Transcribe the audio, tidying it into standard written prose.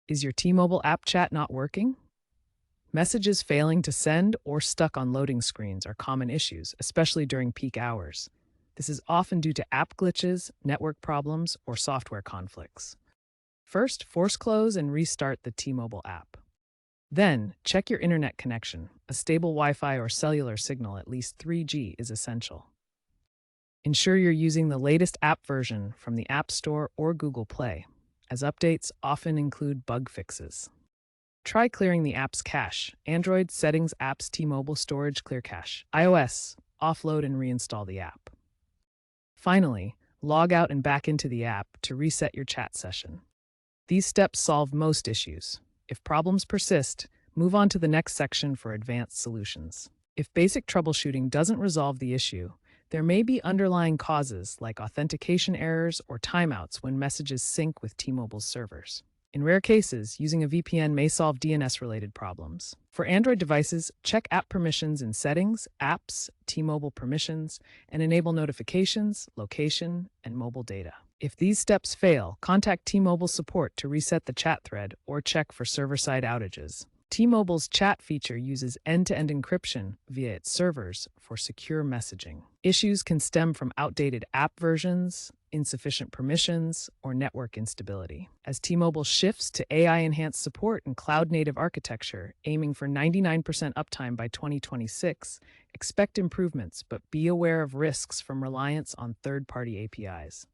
Is your T-Mobile app chat not working? Messages failing to send or stuck on loading screens are common issues, especially during peak hours. This is often due to app glitches, network problems, or software conflicts. First, force close and restart the T-Mobile app. Then, check your internet connection. A stable Wi-Fi or cellular signal, at least 3G, is essential. Ensure you're using the latest app version from the App Store or Google Play, as updates often include bug fixes. Try clearing the app's cache. Android settings apps T-Mobile storage clear cache. iOS offload and reinstall the app. Finally, log out and back into the app to reset your chat session. These steps solve most issues. If problems persist, move on to the next section for advanced solutions. If basic troubleshooting doesn't resolve the issue, there may be underlying causes like authentication errors or timeouts when messages sync with T-Mobile's servers. In rare cases, using a VPN may solve DNS-related problems. For Android devices, check app permissions in Settings, Apps, T-Mobile Permissions, and enable notifications, location, and mobile data. If these steps fail, contact T-Mobile support to reset the chat thread or check for server-side outages. T-Mobile's chat feature uses end-to-end encryption via its servers for secure messaging. Issues can stem from outdated app versions, insufficient permissions, or network instability. As T-Mobile shifts to AI-enhanced support and cloud-native architecture, aiming for 99% uptime by 2026, expect improvements, but be aware of risks from reliance on third-party APIs.